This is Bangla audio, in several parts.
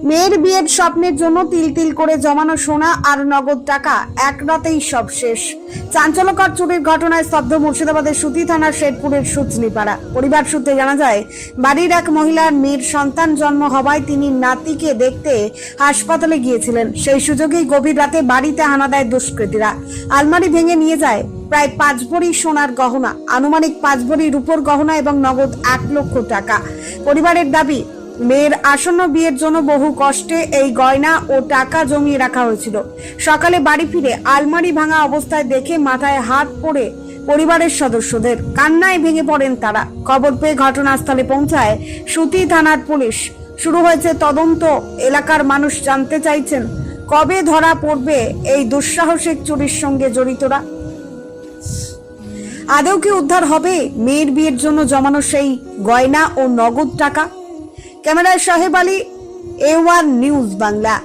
মেয়ের বিয়ের স্বপ্নের জন্য তিল তিল করে জমানো সোনা আর নগদ টাকা এক রাতেই সব শেষ। চাঞ্চল্যকর চুরির ঘটনায় স্তব্ধ মুর্শিদাবাদের সুতি থানার শেরপুরের সুচলিপাড়া। পরিবার সূত্রে জানা যায়, বাড়ির এক মহিলার মেয়ের সন্তান জন্ম হওয়ায় তিনি নাতিকে দেখতে হাসপাতালে গিয়েছিলেন। সেই সুযোগেই গভীর রাতে বাড়িতে হানা দেয় দুষ্কৃতীরা। আলমারি ভেঙে নিয়ে যায় প্রায় 5 ভরি সোনার গহনা, আনুমানিক 5 ভরি রূপোর গহনা এবং নগদ 1 লক্ষ টাকা। পরিবারের দাবি, মেয়ের আসন্ন বিয়ের জন্য বহু কষ্টে এই গয়না ও টাকা জমিয়ে রাখা হয়েছিল। সকালে বাড়ি ফিরে আলমারি ভাঙা অবস্থায় দেখে মাথায় হাত পড়ে পরিবারের সদস্যদের, কান্নায় ভেঙে পড়েন তারা। খবর পেয়ে ঘটনাস্থলে পৌঁছায় সুতি থানার পুলিশ। শুরু হয়েছে তদন্ত। এলাকার মানুষ জানতে চাইছেন, কবে ধরা পড়বে এই দুঃসাহসিক চুরির সঙ্গে জড়িতরা? আদৌ কি উদ্ধার হবে মেয়ের বিয়ের জন্য জমানো সেই গয়না ও নগদ টাকা? ক্যামেরায় সাহেব আলী, A1 নিউজ বাংলা।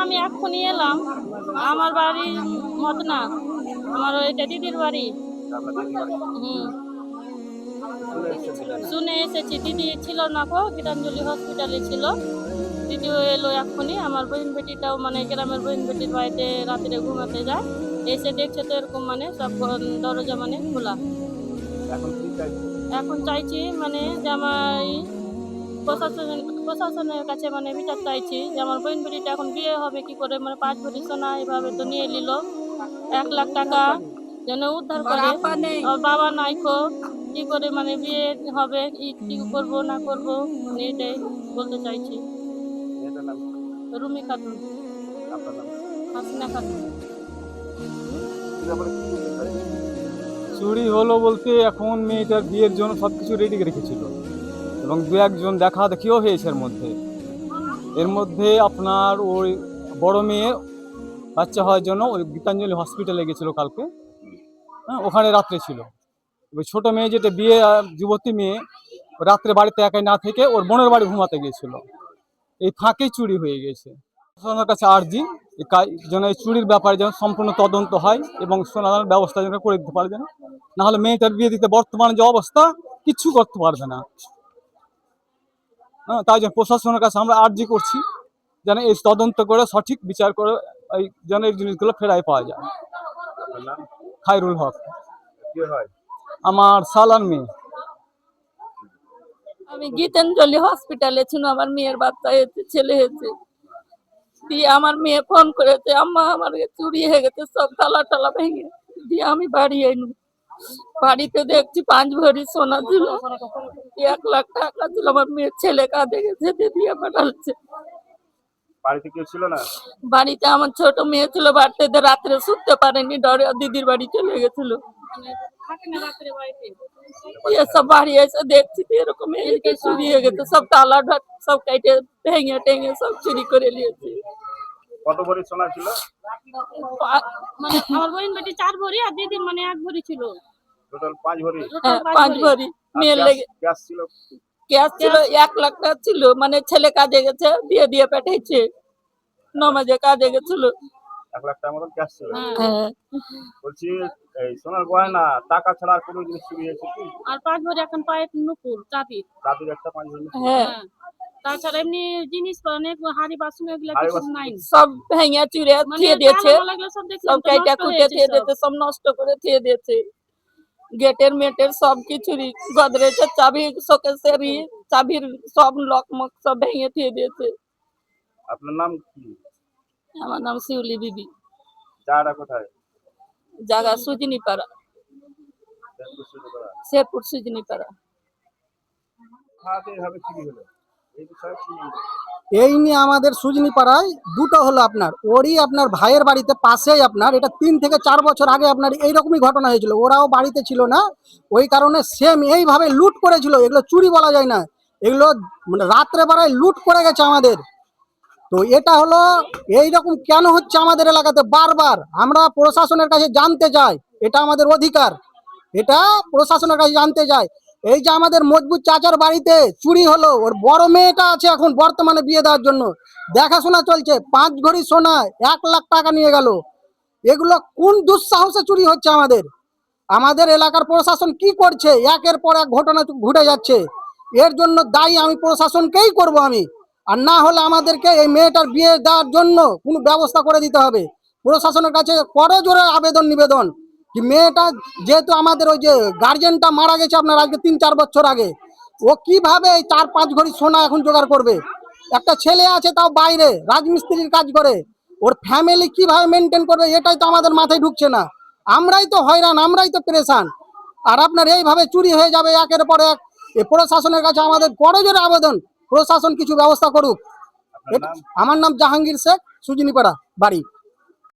আমি এখনই এলাম, আমার বাড়ির মত না, আমার ওইটা দিদির বাড়ি। শুনে এসেছি, দিদি ছিল না গো, গীতাঞ্জলি হসপিটালে ছিল। দিদিও এলো এখনই। আমার বোন বেটিটাও মানে গ্রামের বোন বেটির বাড়িতে রাত্রে ঘুমাতে যায়, এসে দেখছে তো এরকম মানে সব দরজা মানে খোলা। এখন চাইছি মানে যে আমার প্রশাসনের কাছে মানে বিচার চাইছি যে আমার বোন বেটিটা এখন বিয়ে হবে কি করে, মানে 5 ভরি সোনা এভাবে তো নিয়ে নিল, 1 লাখ টাকা যেন উদ্ধার করে। বাবা নাইকো, কি করে মানে বিয়ে হবে, কি করবো না করবো, মানে এটাই বলতে চাইছি। রুমি খাতুন, হাসিনা খাতুন। চুরি হলো বলতে, এখন মেয়েটার বিয়ের জন্য সবকিছু রেডি রেখেছিল এবং 2-1 জন দেখা দেখিও হয়েছে এর মধ্যে আপনার ওই বড় মেয়ে বাচ্চা হওয়ার জন্য ওই গীতাঞ্জলি হসপিটালে গেছিলো কালকে। হ্যাঁ, ওখানে রাত্রে ছিল। ওই ছোট মেয়ে যেটা বিয়ে যুবতী মেয়ে, রাত্রে বাড়িতে একাই না থেকে ওর বোনের বাড়ি ঘুমাতে গিয়েছিল। এই ফাঁকেই চুরি হয়ে গেছে। প্রশাসনের কাছে আর্জি যেন এই চুরির ব্যাপারে যেন সম্পূর্ণ তদন্ত হয় এবং সমাধানের ব্যবস্থা যেন করে দিতে পারে, যেন না হলে মেয়েটার বিয়ে দিতে বর্তমানে যে অবস্থা কিচ্ছু করতে পারবে না। হ্যাঁ, তাই জন্য প্রশাসনের কাছে আমরা আর্জি করছি যেন এই তদন্ত করে সঠিক বিচার করে এই যেন এই জিনিসগুলো ফেরাই পাওয়া যায়। খায়রুল হক আমার সালান মেয়ে। আমি গীতাঞ্জলি হসপিটালে ছিল, আমার মেয়ের বাচ্চা হয়েছে, ছেলে হয়েছে। দিয়ে আমার মেয়ে ফোন করেছে, আম্মা আমার চুরি হয়ে গেছে, সব তালা টালা ভেঙে। দিয়ে আমি বাড়ি এলু, বাড়িতে দেখছি 5 ভরি সোনা ছিল, 1 লাখ টাকা ছিল। আমার মেয়ের ছেলে কাঁদে গেছে, দিয়ে পাঠাচ্ছে। বাড়িতে কেউ ছিল না? বাড়িতে আমার ছোট মেয়ে ছিল, বাড়িতে রাত্রে শুতে পারেনি, ডরে দিদির বাড়ি চলে গেছিল। সব বাড়ি এসে দেখছি এরকম চুরি হয়ে গেছে, সব তালা সব কেটে ভেঙে টেঙে সব চুরি করে নিয়েছে। কত ভরি সোনা ছিল? মানে আমার বোন বেটি 4 ভরি আর দিদির মানে 1 ভরি ছিল। টোটাল 5 ভরি। হ্যাঁ, 5 ভরি। মেয়ের লেগে ক্যাশ ছিল 1 লাখ টাকা ছিল, মানে ছেলে কাজে গেছে, দিয়ে পাঠিয়েছে, নমাজে কাজে গেছিল। 1 লাখ টাকার মতন ক্যাশ ছিল। হ্যাঁ, বলছি এই সোনার গয়না টাকা ছাড়া আর কোনো জিনিস চুরি হয়েছে কি? আর 5 ভরি এখন পায়ের নুপুর চাঁদির একটা 5 ভরি। হ্যাঁ, তাছাড়া এমনি জিনিস অনেক হাড়ি বাসন এগুলো কিছু নাই, সব ভেঙে চুরে দিয়ে দিয়েছে, সব কাইটা কুটে দিয়ে দিয়েছে, সব নষ্ট করে দিয়ে দিয়েছে। গেটের মেটের সব কিছুরই, গদরেজের চাবি, শোকেসের চাবির সব লক মক সব ভেঙে দিয়ে দিয়েছে। আপনার নাম কি? আমার নাম শিউলি বিবি। জায়গা কোথায়? জায়গা সুজনিপাড়া, শেরপুর সুজনিপাড়া। এই নিয়ে আমাদের সুজনিপাড়ায় দুটো হলো আপনার, আপনার ভাইয়ের বাড়িতে পাশেই আপনার, এটা 3 থেকে 4 বছর আগে আপনার এইরকমই ঘটনা হয়েছিল। ওরাও বাড়িতে ছিল না, ওই কারণে সেম এইভাবে লুট করেছিল। এগুলো চুরি বলা যায় না, এগুলো মানে রাত্রে বেলায় লুট করে গেছে আমাদের। তো এটা হলো এইরকম কেন হচ্ছে আমাদের এলাকাতে বারবার, আমরা প্রশাসনের কাছে জানতে চাই, এটা আমাদের অধিকার, এটা প্রশাসনের কাছে জানতে চাই। এই যে আমাদের মজবুত চাচার বাড়িতে চুরি হলো, ওর বড় মেয়েটা আছে এখন বর্তমানে বিয়ে দেওয়ার জন্য, দেখাশোনা চলছে, 5 ভরি সোনা 1 লাখ টাকা নিয়ে গেল। এগুলো কোন দুঃসাহসে চুরি হচ্ছে আমাদের? আমাদের এলাকার প্রশাসন কি করছে? একের পর এক ঘটনা ঘটে যাচ্ছে। এর জন্য দায়ী আমি প্রশাসনকেই করব আমি। আর না হলে আমাদেরকে এই মেয়েটার বিয়ে দেওয়ার জন্য কোনো ব্যবস্থা করে দিতে হবে। প্রশাসনের কাছে করজোরে আবেদন নিবেদন কি মেয়েটা, যেহেতু আমাদের ওই যে গার্জেনটা মারা গেছে আপনার আজকে 3-4 বছর আগে, ও কিভাবে এই 4-5 ভরি সোনা এখন জোগাড় করবে? একটা ছেলে আছে তাও বাইরে রাজমিস্ত্রির কাজ করে, ওর ফ্যামিলি কিভাবে মেনটেন করবে এটাই তো আমাদের মাথায় ঢুকছে না। আমরাই তো হয়রান, আমরাই তো পেরেশান। আর আপনার এইভাবে চুরি হয়ে যাবে একের পর এক। এই প্রশাসনের কাছে আমাদের করজোরে আবেদন, প্রশাসন কিছু ব্যবস্থা করুক। আপনার নাম? আমার নাম জাহাঙ্গীর শেখ, সুজনিপাড়া বাড়ি।